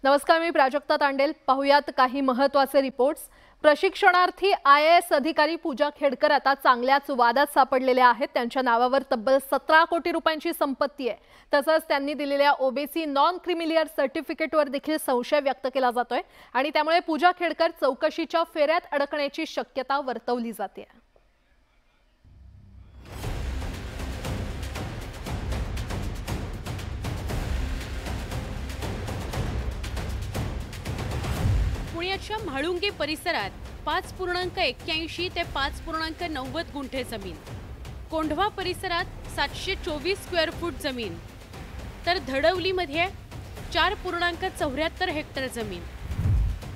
नमस्कार, मी प्राजक्ता तांडेल। पाहुयात काही महत्त्वाचे रिपोर्ट्स। प्रशिक्षणार्थी IAS अधिकारी पूजा खेडकर आता चांगल्याच वादात सापडलेल्या आहेत। त्यांच्या नावावर तब्बल 17 कोटी रुपयांची संपत्ती आहे। तसंच त्यांनी दिलेल्या OBC नॉन क्रिमिलियर सर्टिफिकेटवर देखील संशय व्यक्त केला जातोय आणि त्यामुळे पूजा खेडकर चौकशीच्या फेऱ्यात अडकण्याची शक्यता वर्तवली जाते। पुण्याच्या म्हाळुंगे परिसरात 5.81 ते 5.90 गुंठे जमीन, कोंढवा परिसरात 724 स्क्वेअर फूट जमीन, तर धडवलीमध्ये 4.74 हेक्टर जमीन,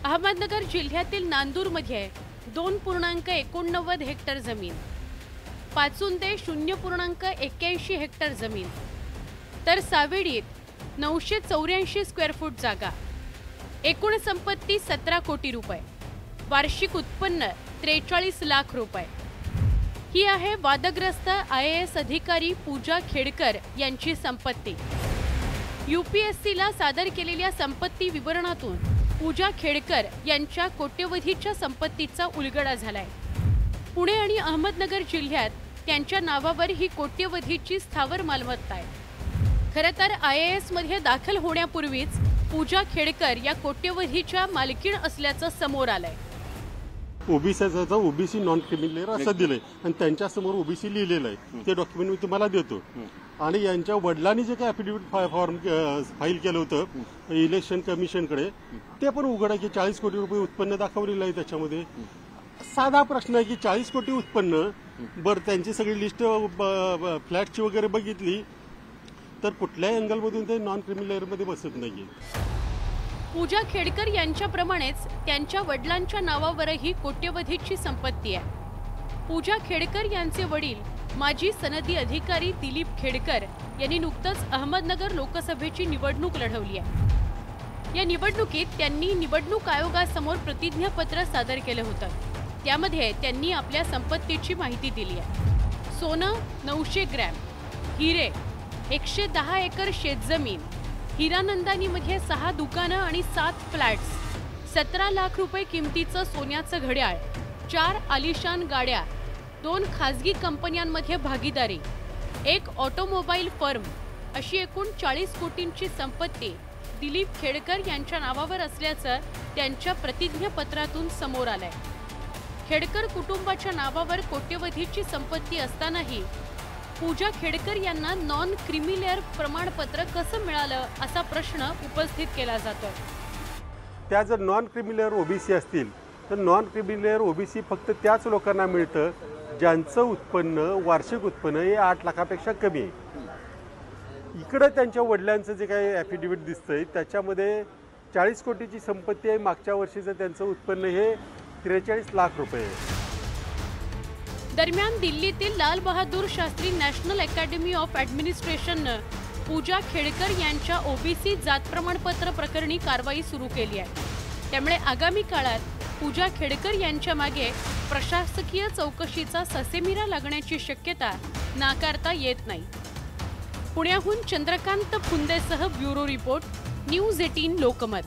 अहमदनगर जिल्ह्यातील नांदूरमध्ये 2.89 हेक्टर जमीन, पाचुंदे 0.81 हेक्टर जमीन, तर सावेडीत 984 स्क्वेअर फूट जागा, एकूण संपत्ती 17 कोटी रुपये, वार्षिक उत्पन्न 43 लाख रुपये। ही आहे वादग्रस्त IAS अधिकारी पूजा खेडकर यांची संपत्ती। UPSCला सादर केलेल्या संपत्ती विवरणातून पूजा खेडकर यांच्या कोट्यवधीच्या संपत्तीचा उलगडा झालाय। पुणे आणि अहमदनगर जिल्ह्यात त्यांच्या नावावर ही कोट्यवधीची स्थावर मालमत्ता आहे। खरं तर IAS मध्ये दाखल होण्यापूर्वीच पूजा खेडकर या कोट्यवधीच्या मालकीण असल्याचं समोर आलंय। OBC नॉन क्रिमिलियर असं दिलंय आणि त्यांच्या समोर OBC लिहिलेलं आहे। ते डॉक्युमेंट मी तुम्हाला देतो। आणि यांच्या वडिलांनी जे काही ॲफिडेव्हिट फॉर्म फाईल केलं होतं इलेक्शन कमिशनकडे, ते पण उघड आहे की 40 कोटी रुपये उत्पन्न दाखवलेलं आहे त्याच्यामध्ये। साधा प्रश्न आहे की 40 कोटी उत्पन्न, बरं त्यांची सगळी लिस्ट फ्लॅटची वगैरे बघितली तर कुठल्याही अँगलमधून ते नॉन क्रिमिलियरमध्ये बसत नाहीये। पूजा खेडकर यांच्याप्रमाणेच त्यांच्या वडिलांच्या नावावरही कोट्यवधीची संपत्ती आहे। पूजा खेडकर यांचे वडील माजी सनदी अधिकारी दिलीप खेडकर यांनी नुकतंच अहमदनगर लोकसभेची निवडणूक लढवली आहे। या निवडणुकीत त्यांनी निवडणूक आयोगासमोर प्रतिज्ञापत्र सादर केलं होतं। त्यामध्ये त्यांनी आपल्या संपत्तीची माहिती दिली आहे। सोनं 900 ग्रॅम, हिरे, 110 एकर शेतजमीन, हिरानंदानीमध्ये 6 दुकानं आणि 7 फ्लॅट्स, 17 लाख रुपये किमतीचं सोन्याचं घड्याळ, 4 आलिशान गाड्या, 2 खासगी कंपन्यांमध्ये भागीदारी, 1 ऑटोमोबाईल फर्म, अशी एकूण 40 कोटींची संपत्ती दिलीप खेडकर यांच्या नावावर असल्याचं त्यांच्या प्रतिज्ञापत्रातून समोर आलंय। खेडकर कुटुंबाच्या नावावर कोट्यवधीची संपत्ती असतानाही पूजा खेडकर यांना नॉन क्रिमिलियर प्रमाणपत्र कसं मिळालं असा प्रश्न उपस्थित केला जातोय। त्या जर नॉन क्रिमिलियर OBC असतील तर नॉन क्रिमिलियर OBC फक्त त्याच लोकांना मिळतं ज्यांचं उत्पन्न वार्षिक उत्पन्न हे 8 लाखापेक्षा कमी आहे। इकडं त्यांच्या वडिलांचं जे काही ॲफिडेव्हिट दिसतंय त्याच्यामध्ये 40 कोटीची संपत्ती आहे। मागच्या वर्षीचं त्यांचं उत्पन्न हे 43 लाख रुपये आहे। दरम्यान दिल्लीतील Lal Bahadur Shastri National Academy of ॲडमिनिस्ट्रेशननं पूजा खेडकर यांच्या OBC जात प्रमाणपत्र प्रकरणी कारवाई सुरू केली आहे। त्यामुळे आगामी काळात पूजा खेडकर यांच्या मागे प्रशासकीय चौकशीचा ससेमिरा लागण्याची शक्यता नाकारता येत नाही। पुण्याहून चंद्रकांत फुंदेसह ब्युरो रिपोर्ट, न्यूज 18 लोकमत।